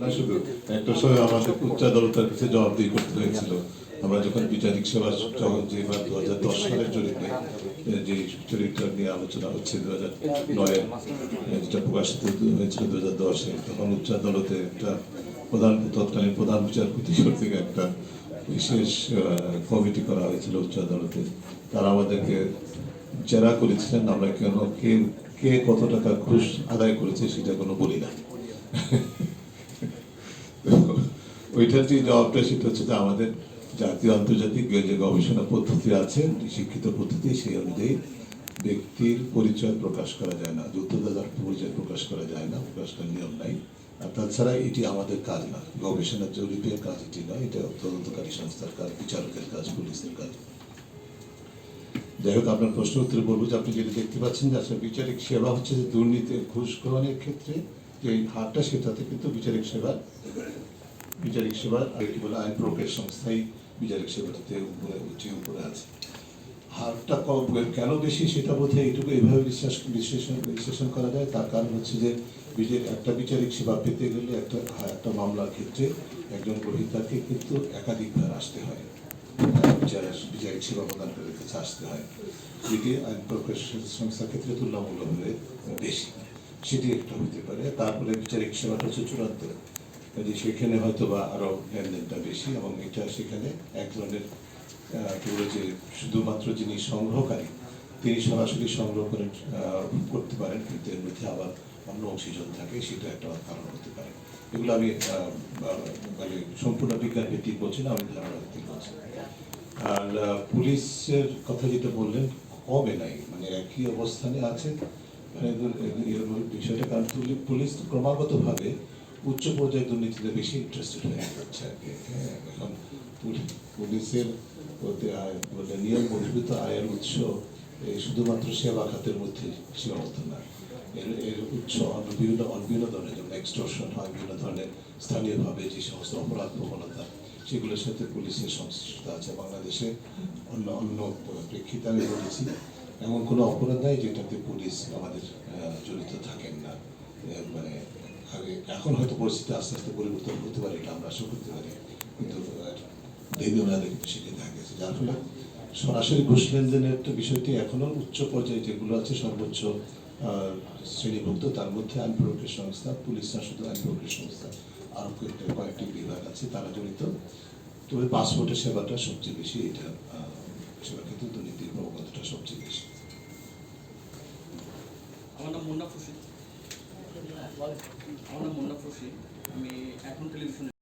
না শুধু একটা সময় আমাদের উচ্চ আদালতের কাছে জবাবদিহি করতে হয়েছিল। আমরা যখন বিচারিক সেবা যেবার 2010 সালের জরিপে যে চরিত্র নিয়ে আলোচনা হচ্ছে 2009 যেটা প্রকাশিত হয়েছিল 2010-এ, তখন উচ্চ আদালতে একটা তৎকালীন প্রধান বিচারপতি কর্তৃক একটা বিশেষ কমিটি করা হয়েছিল উচ্চ আদালতে। তারা আমাদেরকে জেরা করেছিলেন আমরা কেন কে কত টাকা ঘুষ আদায় করেছে সেটা কোনো বলি না। ওইটার যে জবাবটা সেটা হচ্ছে যে আমাদের জাতীয় আন্তর্জাতিক যে গবেষণা পদ্ধতি আছে, শিক্ষিত পদ্ধতি, সেই অনুযায়ী ব্যক্তির পরিচয় প্রকাশ করা যায় না, যুদ্ধদাতার পরিচয় প্রকাশ করা যায় না, প্রকাশ করার নিয়ম নাই। আর তাছাড়া এটি আমাদের কাজ না, গবেষণার জরিপের কাজ এটি নয়, এটা তদন্তকারী সংস্থার কাজ, বিচারকের কাজ, পুলিশের কাজ। যাই হোক, আপনার প্রশ্ন উত্তরে বলবো যে আপনি যেটা দেখতে পাচ্ছেন যে আসলে বিচারিক সেবা হচ্ছে যে দুর্নীতি ঘুষ গ্রহণের ক্ষেত্রে যে হারটা, সেটাতে কিন্তু বিচারিক সেবার কি বলে আইন প্রয়োগের সংস্থাই বিচারিক সেবাটাতে উপরে আছে। হারটা কেন বেশি সেটা বোধহয় এইটুকু এইভাবে বিশ্লেষণ করা যায়। তার কারণ হচ্ছে যে একটা বিচারিক সেবা পেতে গেলে একটা মামলার ক্ষেত্রে একজন গ্রহীতাকে কিন্তু একাধিকবার আসতে হয়, বিচারিক সেবা প্রদানকারীর কাছে আসতে হয়, যেটি আইন প্রয়োগের সংস্থার ক্ষেত্রে তুলনামূলকভাবে বেশি। সেটি একটা হতে পারে। তারপরে বিচারিক সেবাটা হচ্ছে চূড়ান্ত, যে সেখানে হয়তো বা আরো লেনদেনটা বেশি, এবং এটা সেখানে এক ধরনের যে শুধুমাত্র যিনি সংগ্রহকারী তিনি সরাসরি সংগ্রহ করতে পারেন, কিন্তু এর মধ্যে আবার অন্য অংশীজন থাকে, সেটা একটা কারণ হতে পারে। এগুলো আমি মানে সম্পূর্ণ বিজ্ঞান ভিত্তিক বলছি না, আমি ধারণা ভিত্তিক বলছি। আর পুলিশের কথা যেটা বললেন, কমে নাই, মানে একই অবস্থানে আছে মানে বিষয়টা। কারণ পুলিশ ক্রমাগতভাবে উচ্চ পর্যায়ে দুর্নীতিতে বেশি ইন্টারেস্টেড হয়ে যাচ্ছে আর কি। এখন পুলিশের নিয়ম বহির্ভূত আয়ের উৎস শুধুমাত্র সেবা খাতের মধ্যে সীমাবদ্ধ নয়, এর উৎস বিভিন্ন ধরনের, যেমন এক্সটর্শন হয়, বিভিন্ন ধরনের স্থানীয়ভাবে যে সমস্ত অপরাধ প্রবণতা, সেগুলোর সাথে পুলিশের সংশ্লিষ্টতা আছে। বাংলাদেশে অন্য প্রেক্ষিতে আমি বলেছি, এমন কোনো অপরাধ নাই যেটাতে পুলিশ আমাদের জড়িত থাকেন না। মানে এখন হয়তো পরিস্থিতি আস্তে আস্তে পরিবর্তন হতে পারে, এটা আমরা আশা করতে পারি, কিন্তু দীর্ঘমেয়াদে কিন্তু সেটি থাকে, যার ফলে সরাসরি ঘুষ লেনদেনের একটা বিষয়টি এখনো উচ্চ পর্যায়ে যেগুলো আছে সর্বোচ্চ শ্রেণীভুক্ত, তার মধ্যে আইন প্রয়োগের সংস্থা, পুলিশ না শুধু আইন প্রয়োগের সংস্থা, আরো কয়েকটি বিভাগ আছে তারা জড়িত। তবে পাসপোর্টের সেবাটা সবচেয়ে বেশি, এটা সেবা ক্ষেত্রে দুর্নীতির প্রবণতাটা সবচেয়ে বেশি। আমার নাম মুন্না ফসিদ, আমি এখন টেলিভিশনে